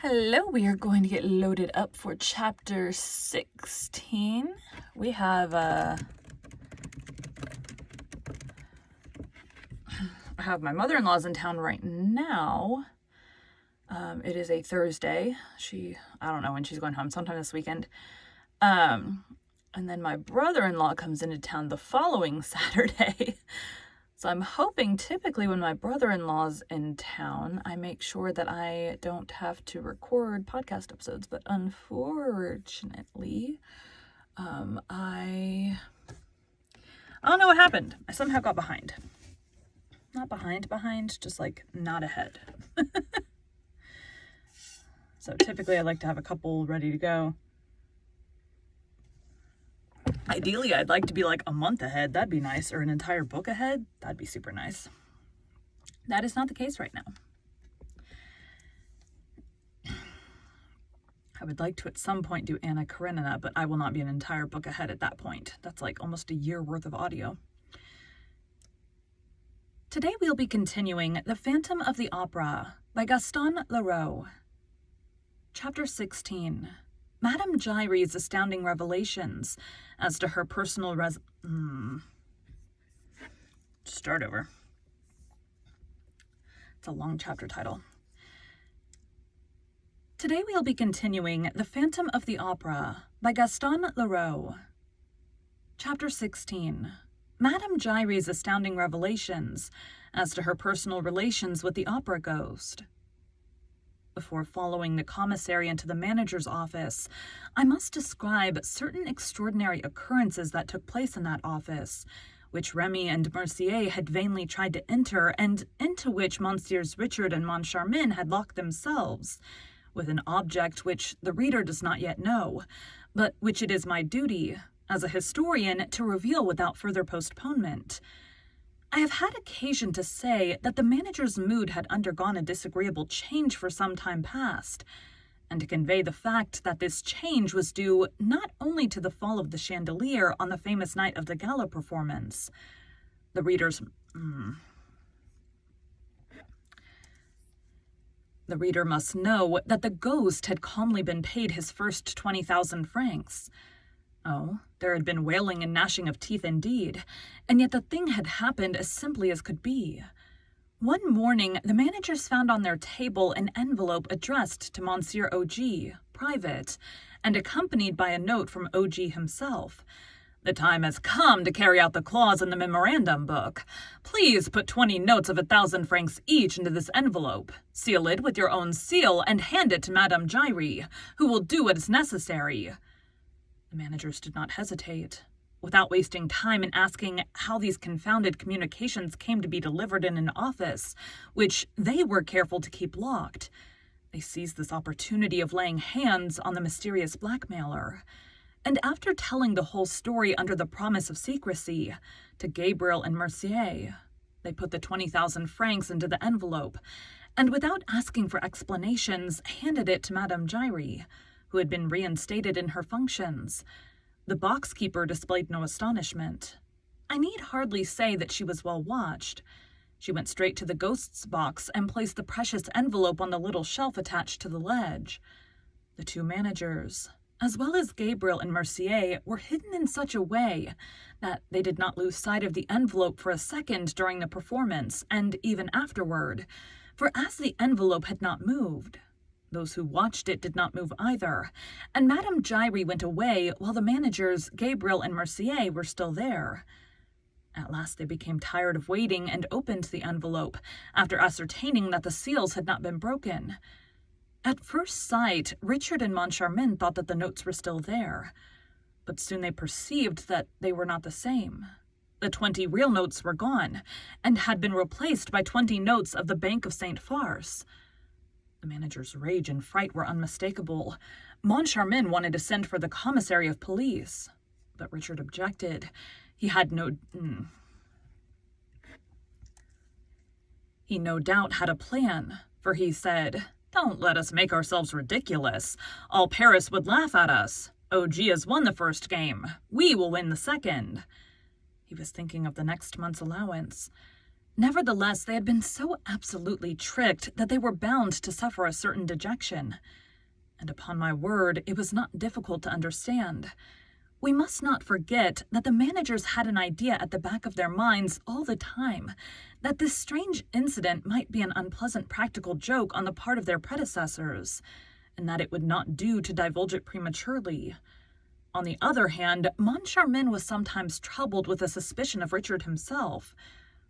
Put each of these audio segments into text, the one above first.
Hello, we are going to get loaded up for chapter 16. We have, I have my mother-in-law's in town right now. It is a Thursday. I don't know when she's going home, sometime this weekend. And then my brother-in-law comes into town the following Saturday. So I'm hoping typically when my brother-in-law's in town, I make sure that I don't have to record podcast episodes. But unfortunately, I don't know what happened. I somehow got behind. Not behind, just like not ahead. So typically I like to have a couple ready to go. Ideally, I'd like to be like a month ahead. That'd be nice. Or an entire book ahead. That'd be super nice. That is not the case right now. I would like to at some point do Anna Karenina, but I will not be an entire book ahead at that point. That's like almost a year worth of audio. Today we'll be continuing The Phantom of the Opera by Gaston Leroux. Chapter 16. Madame Giry's astounding revelations as to her personal Start over. It's a long chapter title. Today we'll be continuing The Phantom of the Opera by Gaston Leroux. Chapter 16. Madame Giry's astounding revelations as to her personal relations with the opera ghost. Before following the commissary into the manager's office, I must describe certain extraordinary occurrences that took place in that office, which Remy and Mercier had vainly tried to enter, and into which Messieurs Richard and Moncharmin had locked themselves, with an object which the reader does not yet know, but which it is my duty, as a historian, to reveal without further postponement. I have had occasion to say that the manager's mood had undergone a disagreeable change for some time past, and to convey the fact that this change was due not only to the fall of the chandelier on the famous night of the gala performance. The reader must know that the ghost had calmly been paid his first 20,000 francs. Oh, there had been wailing and gnashing of teeth indeed, and yet the thing had happened as simply as could be. One morning, the managers found on their table an envelope addressed to Monsieur O.G., private, and accompanied by a note from O.G. himself. "The time has come to carry out the clause in the memorandum book. Please put 20 notes of 1,000 francs each into this envelope, seal it with your own seal, and hand it to Madame Giry, who will do what is necessary." The managers did not hesitate. Without wasting time in asking how these confounded communications came to be delivered in an office, which they were careful to keep locked, they seized this opportunity of laying hands on the mysterious blackmailer. And after telling the whole story under the promise of secrecy to Gabriel and Mercier, they put the 20,000 francs into the envelope, and without asking for explanations, handed it to Madame Giry, who had been reinstated in her functions. The box-keeper displayed no astonishment. I need hardly say that she was well watched. She went straight to the ghost's box and placed the precious envelope on the little shelf attached to the ledge. The two managers, as well as Gabriel and Mercier, were hidden in such a way that they did not lose sight of the envelope for a second during the performance, and even afterward, for as the envelope had not moved, those who watched it did not move either, and Madame Giry went away while the managers, Gabriel and Mercier, were still there. At last they became tired of waiting and opened the envelope, after ascertaining that the seals had not been broken. At first sight, Richard and Moncharmin thought that the notes were still there, but soon they perceived that they were not the same. The 20 real notes were gone, and had been replaced by 20 notes of the Bank of St. Farce. The manager's rage and fright were unmistakable. Moncharmin wanted to send for the commissary of police, but Richard objected. He no doubt had a plan, for he said, "Don't let us make ourselves ridiculous. All Paris would laugh at us. O.G. has won the first game. We will win the second." He was thinking of the next month's allowance. Nevertheless, they had been so absolutely tricked that they were bound to suffer a certain dejection. And upon my word, it was not difficult to understand. We must not forget that the managers had an idea at the back of their minds all the time that this strange incident might be an unpleasant practical joke on the part of their predecessors, and that it would not do to divulge it prematurely. On the other hand, Moncharmin was sometimes troubled with a suspicion of Richard himself,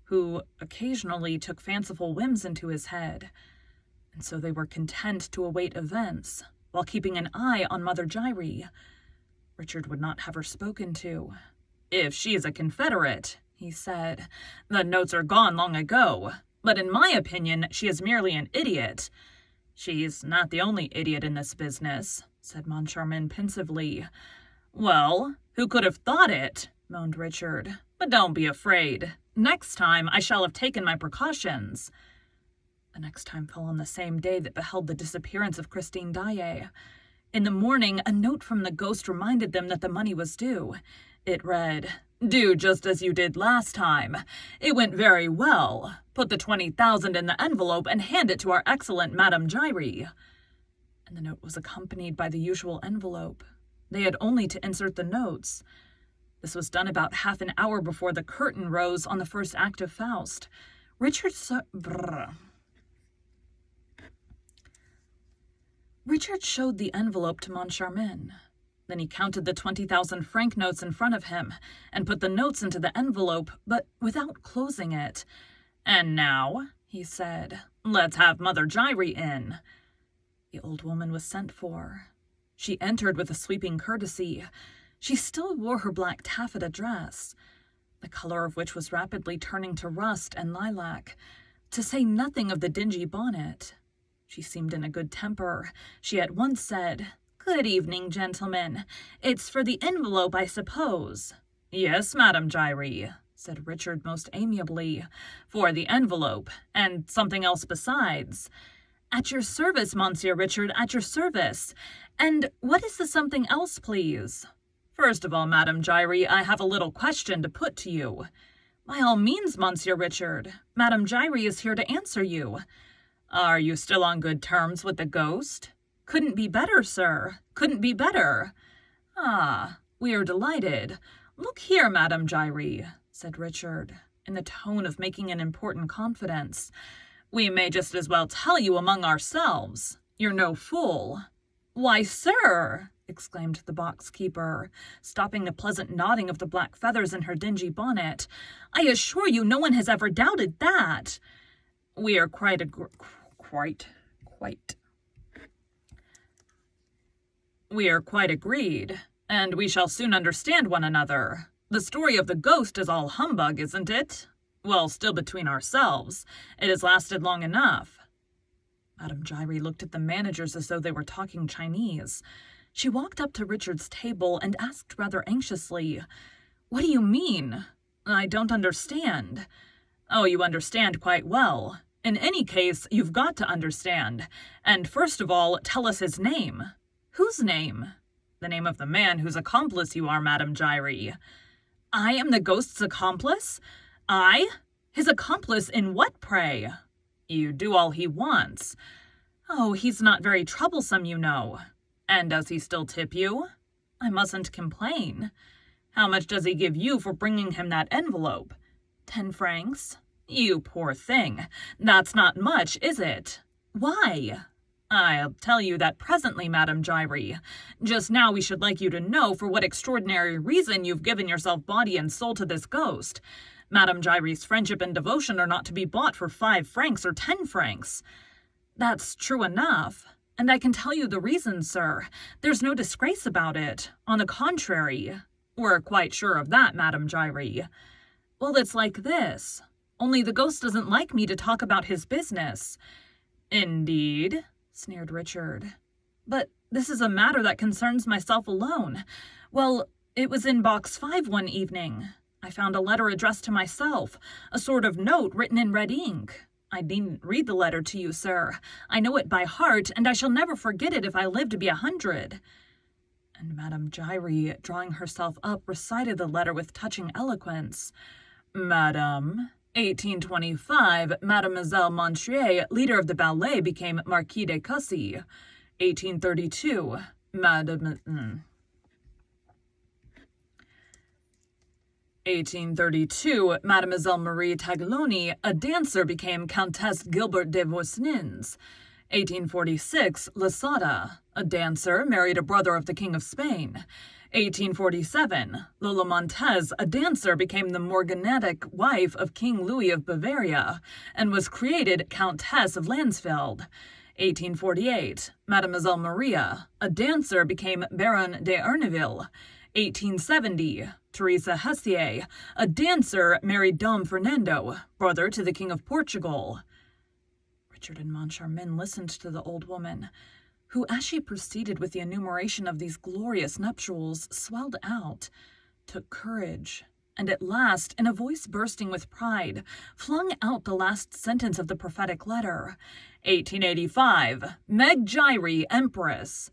who occasionally took fanciful whims into his head, and so they were content to await events, while keeping an eye on Mother Giry. Richard would not have her spoken to. "If she is a Confederate," he said, "the notes are gone long ago, but in my opinion she is merely an idiot." "She's not the only idiot in this business," said Moncharmin pensively. "Well, who could have thought it?" moaned Richard. "But don't be afraid. Next time I shall have taken my precautions." The next time fell on the same day that beheld the disappearance of Christine Daae. In the morning, a note from the ghost reminded them that the money was due. It read, "Do just as you did last time. It went very well. Put the 20,000 in the envelope and hand it to our excellent Madame Giry." And the note was accompanied by the usual envelope. They had only to insert the notes. This was done about half an hour before the curtain rose on the first act of Faust. Richard showed the envelope to Moncharmin. Then he counted the 20,000 franc notes in front of him and put the notes into the envelope, but without closing it. "And now," he said, "let's have Mother Giry in." The old woman was sent for. She entered with a sweeping courtesy. She still wore her black taffeta dress, the color of which was rapidly turning to rust and lilac, to say nothing of the dingy bonnet. She seemed in a good temper. She at once said, "Good evening, gentlemen. It's for the envelope, I suppose." "Yes, Madame Giry," said Richard most amiably, "for the envelope, and something else besides." "At your service, Monsieur Richard, at your service. And what is the something else, please?" "First of all, Madame Giry, I have a little question to put to you." "By all means, Monsieur Richard. Madame Giry is here to answer you." "Are you still on good terms with the ghost?" "Couldn't be better, sir. Couldn't be better." "Ah, we are delighted. Look here, Madame Giry," said Richard, in the tone of making an important confidence. "We may just as well tell you among ourselves. You're no fool." "Why, sir," exclaimed the box-keeper, stopping the pleasant nodding of the black feathers in her dingy bonnet, "I assure you no one has ever doubted that." "We are quite agreed, and we shall soon understand one another. The story of the ghost is all humbug, isn't it? Well, still between ourselves, it has lasted long enough." Madame Giry looked at the managers as though they were talking Chinese. She walked up to Richard's table and asked rather anxiously, "What do you mean? I don't understand." "Oh, you understand quite well. In any case, you've got to understand. And first of all, tell us his name." "Whose name?" "The name of the man whose accomplice you are, Madame Giry." "I am the ghost's accomplice? I? His accomplice in what, pray?" "You do all he wants." "Oh, he's not very troublesome, you know." "And does he still tip you?" "I mustn't complain." "How much does he give you for bringing him that envelope?" 10 francs. "You poor thing. That's not much, is it?" "Why?" "I'll tell you that presently, Madame Giry. Just now we should like you to know for what extraordinary reason you've given yourself body and soul to this ghost. Madame Giry's friendship and devotion are not to be bought for 5 francs or 10 francs. "That's true enough. And I can tell you the reason, sir. There's no disgrace about it. On the contrary." "We're quite sure of that, Madame Giry." "Well, it's like this. Only the ghost doesn't like me to talk about his business." "Indeed?" sneered Richard. "But this is a matter that concerns myself alone. Well, it was in box 5 one evening. I found a letter addressed to myself, a sort of note written in red ink. I needn't read the letter to you, sir. I know it by heart, and I shall never forget it if I live to be 100. And Madame Giry, drawing herself up, recited the letter with touching eloquence. "Madame," 1825, Mademoiselle Montrier, leader of the ballet, became Marquis de Cussy. 1832, 1832, Mademoiselle Marie Taglioni, a dancer, became Countess Gilbert de Voisnins. 1846, Lasada, a dancer, married a brother of the King of Spain. 1847, Lola Montez, a dancer, became the morganatic wife of King Louis of Bavaria and was created Countess of Landsfeld. 1848, Mademoiselle Maria, a dancer, became Baron de Erneville. 1870, Teresa Hessier, a dancer, married Dom Fernando, brother to the King of Portugal. Richard and Moncharmin listened to the old woman, who, as she proceeded with the enumeration of these glorious nuptials, swelled out, took courage, and at last, in a voice bursting with pride, flung out the last sentence of the prophetic letter. 1885, Meg Giry, Empress.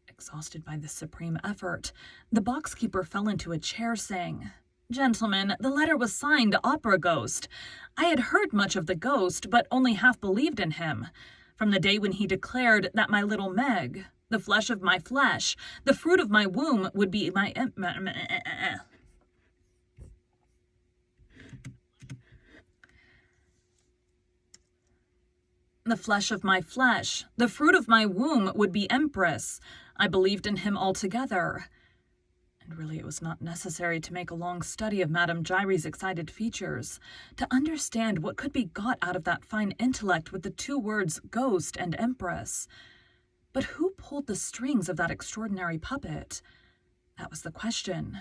Exhausted by this supreme effort, the boxkeeper fell into a chair, saying, "Gentlemen, the letter was signed Opera Ghost. I had heard much of the ghost, but only half believed in him. From the day when he declared that my little Meg, the flesh of my flesh, the fruit of my womb, would be my the flesh of my flesh, the fruit of my womb would be Empress, I believed in him altogether." And really it was not necessary to make a long study of Madame Giry's excited features to understand what could be got out of that fine intellect with the two words ghost and empress. But who pulled the strings of that extraordinary puppet? That was the question.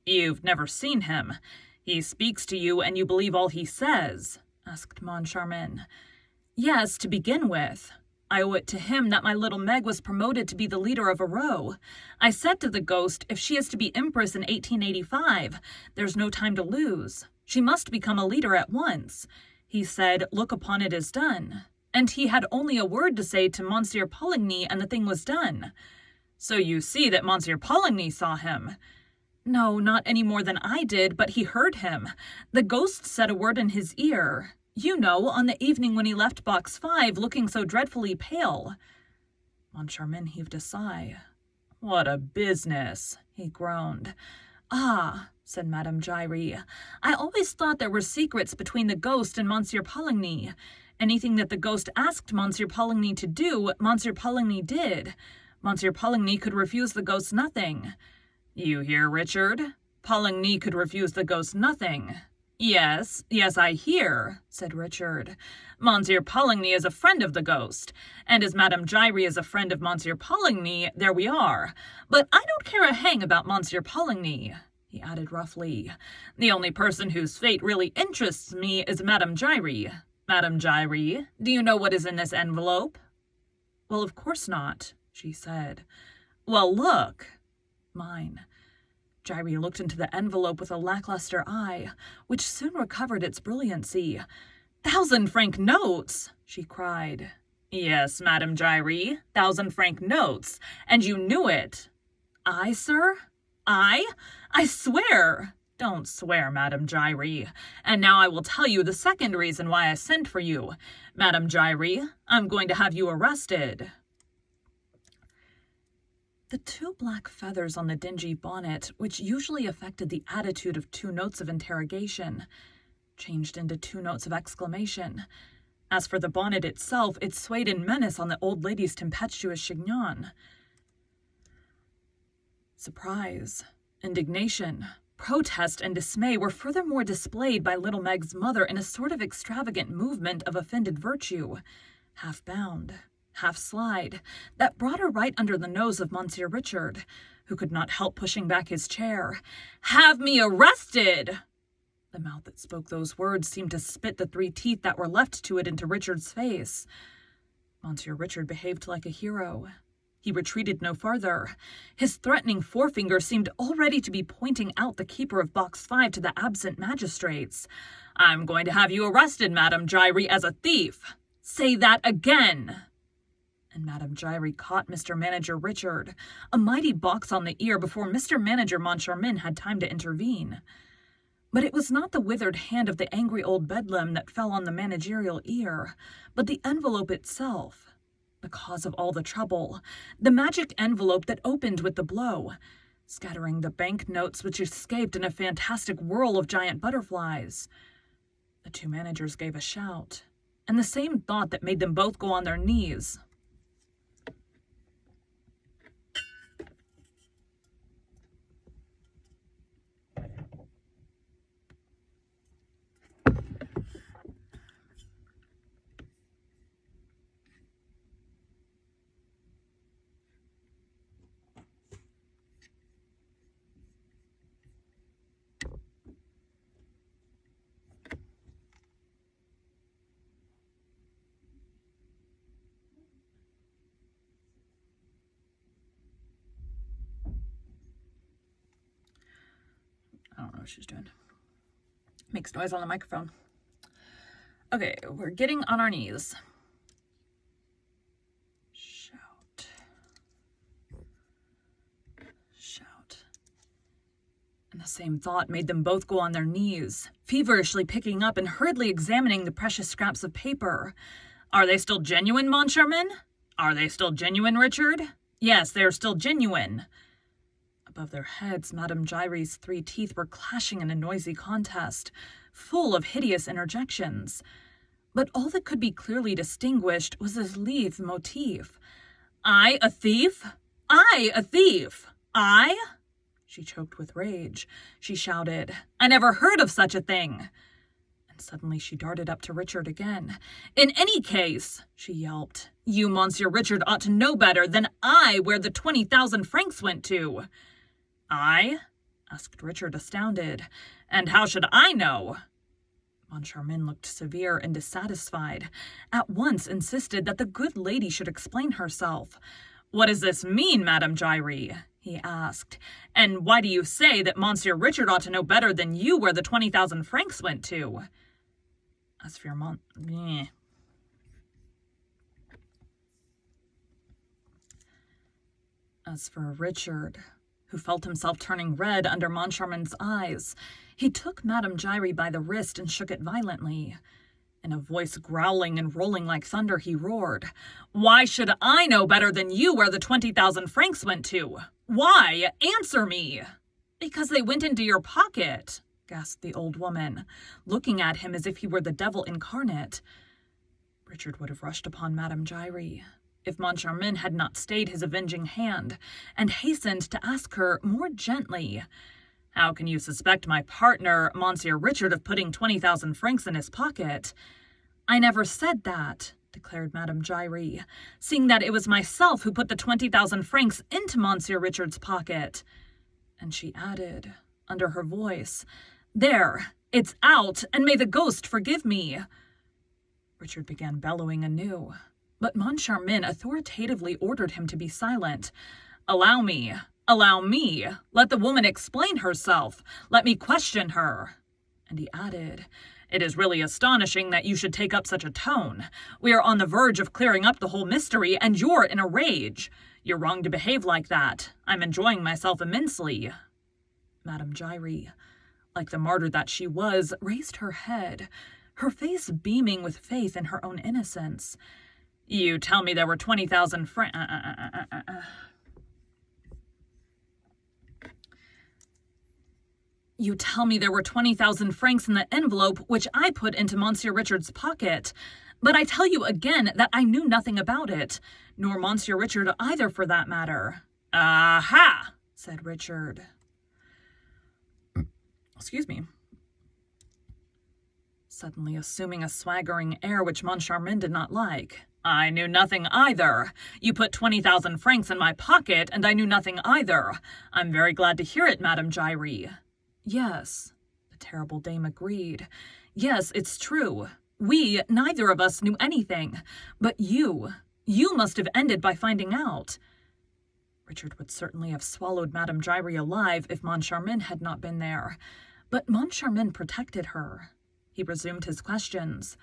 "You've never seen him. He speaks to you and you believe all he says?" asked Moncharmin. "Yes, to begin with. I owe it to him that my little Meg was promoted to be the leader of a row. I said to the ghost, if she is to be empress in 1885, there's no time to lose. She must become a leader at once. He said, look upon it as done. And he had only a word to say to Monsieur Poligny, and the thing was done. So you see that Monsieur Poligny saw him." "No, not any more than I did, but he heard him. The ghost said a word in his ear. You know, on the evening when he left box 5, looking so dreadfully pale." Moncharmin heaved a sigh. "What a business," he groaned. "Ah," said Madame Giry, "I always thought there were secrets between the ghost and Monsieur Poligny. Anything that the ghost asked Monsieur Poligny to do, Monsieur Poligny did. Monsieur Poligny could refuse the ghost nothing. You hear, Richard? Poligny could refuse the ghost nothing." Yes, I hear," said Richard. "Monsieur Poligny is a friend of the ghost, and as Madame Giry is a friend of Monsieur Poligny, there we are. But I don't care a hang about Monsieur Poligny," he added roughly. "The only person whose fate really interests me is Madame Giry. Madame Giry, do you know what is in this envelope?" "Well, of course not," she said. "Well, look." "Mine." Giry looked into the envelope with a lackluster eye, which soon recovered its brilliancy. "1,000-franc notes!" she cried. "Yes, Madame Giry, 1,000-franc notes, and you knew it." "I, sir? I? I swear—" "Don't swear, Madame Giry. And now I will tell you the second reason why I sent for you. Madame Giry, I'm going to have you arrested." The two black feathers on the dingy bonnet, which usually affected the attitude of 2 notes of interrogation, changed into 2 notes of exclamation. As for the bonnet itself, it swayed in menace on the old lady's tempestuous chignon. Surprise, indignation, protest, and dismay were furthermore displayed by little Meg's mother in a sort of extravagant movement of offended virtue, half bound, half slide, that brought her right under the nose of Monsieur Richard, who could not help pushing back his chair. "Have me arrested!" The mouth that spoke those words seemed to spit the 3 teeth that were left to it into Richard's face. Monsieur Richard behaved like a hero. He retreated no farther. His threatening forefinger seemed already to be pointing out the keeper of box 5 to the absent magistrates. "I'm going to have you arrested, Madame Giry, as a thief. Say that again!" And Madame Giry caught Mr. Manager Richard a mighty box on the ear before Mr. Manager Moncharmin had time to intervene. But it was not the withered hand of the angry old bedlam that fell on the managerial ear, but the envelope itself. The cause of all the trouble, the magic envelope that opened with the blow, scattering the banknotes which escaped in a fantastic whirl of giant butterflies. The two managers gave a shout, and the same thought that made them both go on their knees. I don't know what she's doing. Makes noise on the microphone. Okay, we're getting on our knees. Shout. Shout. And the same thought made them both go on their knees, feverishly picking up and hurriedly examining the precious scraps of paper. Are they still genuine, Moncharmin? Are they still genuine, Richard? Yes, they are still genuine. Above their heads, Madame Giry's 3 teeth were clashing in a noisy contest, full of hideous interjections. But all that could be clearly distinguished was his leave motif. I, a thief? I, a thief? I? She choked with rage. She shouted, I never heard of such a thing. And suddenly she darted up to Richard again. In any case, she yelped, you, Monsieur Richard, ought to know better than I where the 20,000 francs went to. I? Asked Richard, astounded. And how should I know? Moncharmin looked severe and dissatisfied, at once insisted that the good lady should explain herself. What does this mean, Madame Giry? He asked. And why do you say that Monsieur Richard ought to know better than you where the 20,000 francs went to? As for your As for Richard, who felt himself turning red under Moncharmin's eyes, he took Madame Giry by the wrist and shook it violently. In a voice growling and rolling like thunder, he roared, Why should I know better than you where the 20,000 francs went to? Why? Answer me! Because they went into your pocket, gasped the old woman, looking at him as if he were the devil incarnate. Richard would have rushed upon Madame Giry, if Moncharmin had not stayed his avenging hand, and hastened to ask her more gently, How can you suspect my partner, Monsieur Richard, of putting 20,000 francs in his pocket? I never said that, declared Madame Giry, seeing that it was myself who put the 20,000 francs into Monsieur Richard's pocket. And she added, under her voice, There, it's out, and may the ghost forgive me. Richard began bellowing anew, but Moncharmin authoritatively ordered him to be silent. Allow me. Let the woman explain herself. Let me question her. And he added, It is really astonishing that you should take up such a tone. We are on the verge of clearing up the whole mystery, and you're in a rage. You're wrong to behave like that. I'm enjoying myself immensely. Madame Giry, like the martyr that she was, raised her head, her face beaming with faith in her own innocence. You tell me there were 20,000 francs. You tell me there were 20,000 francs in the envelope which I put into Monsieur Richard's pocket. But I tell you again that I knew nothing about it, nor Monsieur Richard either for that matter. Aha, said Richard. Excuse me. Suddenly assuming a swaggering air which Moncharmin did not like. I knew nothing either. You put 20,000 francs in my pocket, and I knew nothing either. I'm very glad to hear it, Madame Giry. Yes, the terrible dame agreed. Yes, it's true. We, neither of us, knew anything. But you must have ended by finding out. Richard would certainly have swallowed Madame Giry alive if Moncharmin had not been there. But Moncharmin protected her. He resumed his questions.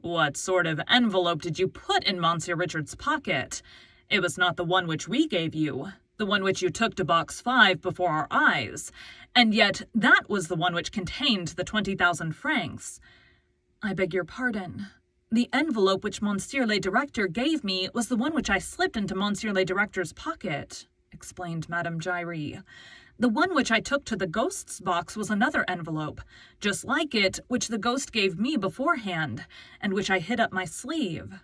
What sort of envelope did you put in Monsieur Richard's pocket? It was not the one which we gave you. the one which you took to box 5 before our eyes, and yet that was the one which contained the 20,000 francs. I beg your pardon. The envelope which Monsieur le Directeur gave me was the one which I slipped into Monsieur le Directeur's pocket, explained Madame Giry. The one which I took to the ghost's box was another envelope, just like it, which the ghost gave me beforehand, and which I hid up my sleeve.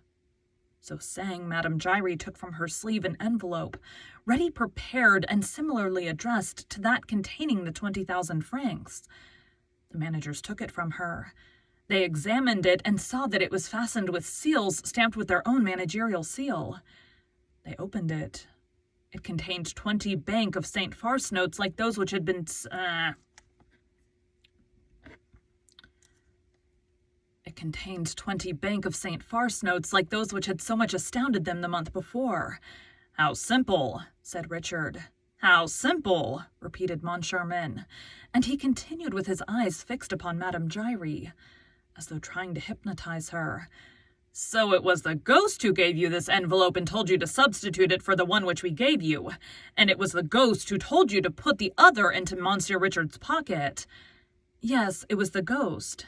So saying, Madame Giry took from her sleeve an envelope, ready prepared and similarly addressed to that containing the 20,000 francs. The managers took it from her. They examined it and saw that it was fastened with seals stamped with their own managerial seal. They opened it. It contained 20 Bank of St. Farce notes like those which had been... It contained 20 Bank of St. Farce notes like those which had so much astounded them the month before. "How simple," said Richard. "How simple," repeated Moncharmin, and he continued with his eyes fixed upon Madame Giry, as though trying to hypnotize her. "So it was the ghost who gave you this envelope and told you to substitute it for the one which we gave you, and it was the ghost who told you to put the other into Monsieur Richard's pocket." "Yes, it was the ghost."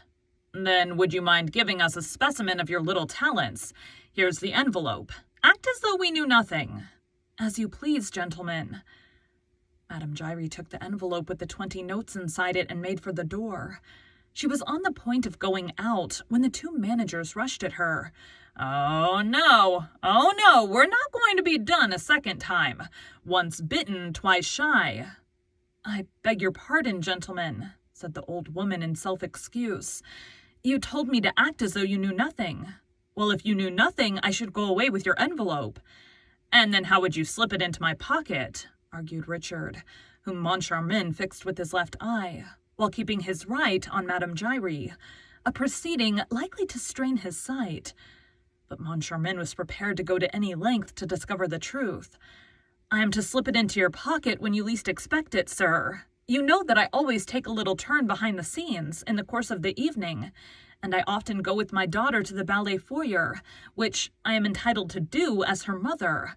"Then would you mind giving us a specimen of your little talents? Here's the envelope. Act as though we knew nothing." "As you please, gentlemen." Madame Giry took the envelope with the 20 notes inside it and made for the door. She was on the point of going out when the 2 managers rushed at her. Oh no, we're not going to be done a second time. Once bitten, twice shy." "I beg your pardon, gentlemen," said the old woman in self-excuse. "You told me to act as though you knew nothing." "Well, if you knew nothing, I should go away with your envelope." "And then how would you slip it into my pocket?" argued Richard, whom Moncharmin fixed with his left eye, while keeping his right on Madame Giry, a proceeding likely to strain his sight. But Moncharmin was prepared to go to any length to discover the truth. "I am to slip it into your pocket when you least expect it, sir. You know that I always take a little turn behind the scenes in the course of the evening, and I often go with my daughter to the ballet foyer, which I am entitled to do as her mother.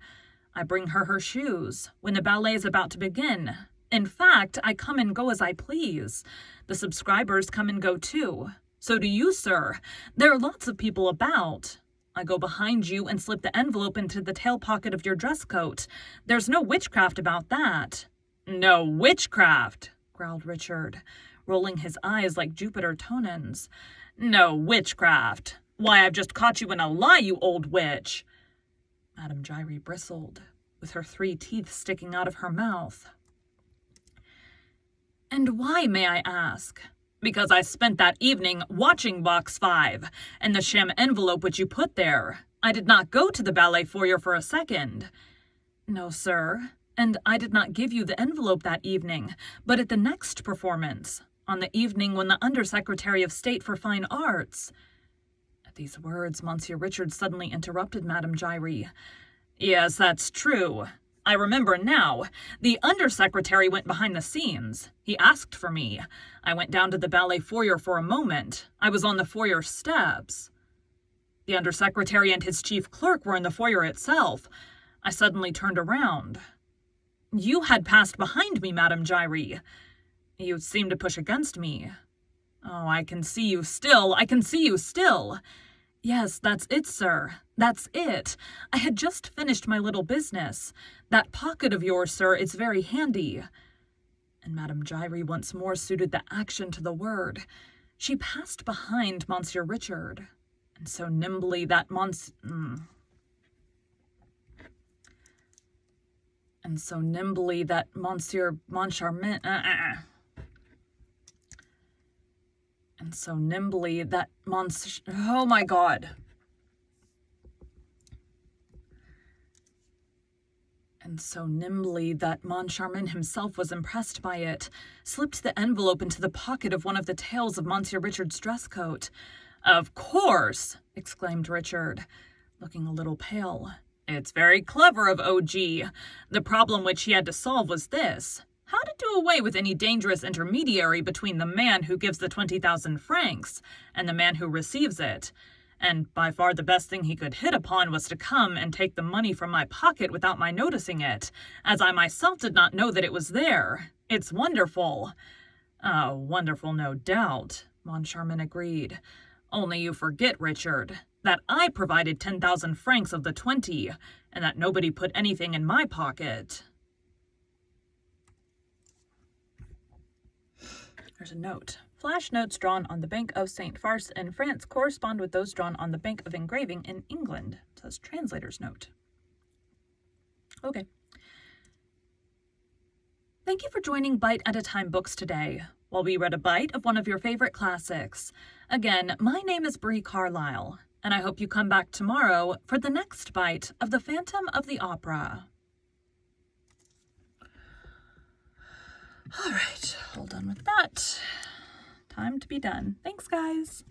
I bring her shoes when the ballet is about to begin. In fact, I come and go as I please. The subscribers come and go too. So do you, sir. There are lots of people about. I go behind you and slip the envelope into the tail pocket of your dress coat. There's no witchcraft about that." "No witchcraft," growled Richard, rolling his eyes like Jupiter Tonans. "No witchcraft. Why, I've just caught you in a lie, you old witch." Madame Giry bristled, with her 3 teeth sticking out of her mouth. "And why, may I ask?" "Because I spent that evening watching box 5, and the sham envelope which you put there. I did not go to the ballet foyer for a second." "No, sir, and I did not give you the envelope that evening, but at the next performance, on the evening when the Under-Secretary of State for Fine Arts—" At these words, Monsieur Richard suddenly interrupted Madame Giry. "Yes, that's true. I remember now. The Under-Secretary went behind the scenes. He asked for me. I went down to the ballet foyer for a moment. I was on the foyer steps. The Under-Secretary and his chief clerk were in the foyer itself. I suddenly turned around. You had passed behind me, Madame Giry. You seemed to push against me. Oh, I can see you still. Yes, that's it, sir. That's it. I had just finished my little business. That pocket of yours, sir, is very handy." And Madame Giry once more suited the action to the word. She passed behind Monsieur Richard, and so nimbly that Moncharmin himself was impressed by it, slipped the envelope into the pocket of one of the tails of Monsieur Richard's dress coat. "Of course!" exclaimed Richard, looking a little pale. "It's very clever of O.G. The problem which he had to solve was this: how to do away with any dangerous intermediary between the man who gives the 20,000 francs and the man who receives it. and by far the best thing he could hit upon was to come and take the money from my pocket without my noticing it, as I myself did not know that it was there. It's wonderful." Wonderful, no doubt," Moncharmin agreed. "Only you forget, Richard, that I provided 10,000 francs of the 20, and that nobody put anything in my pocket." There's a note. Flash notes drawn on the Bank of St. Farce in France correspond with those drawn on the Bank of Engraving in England. It says translator's note. Okay. Thank you for joining Bite at a Time Books today, while we read a bite of one of your favorite classics. Again, my name is Bree Carlisle, and I hope you come back tomorrow for the next bite of The Phantom of the Opera. All right, all done with that. Time to be done. Thanks, guys.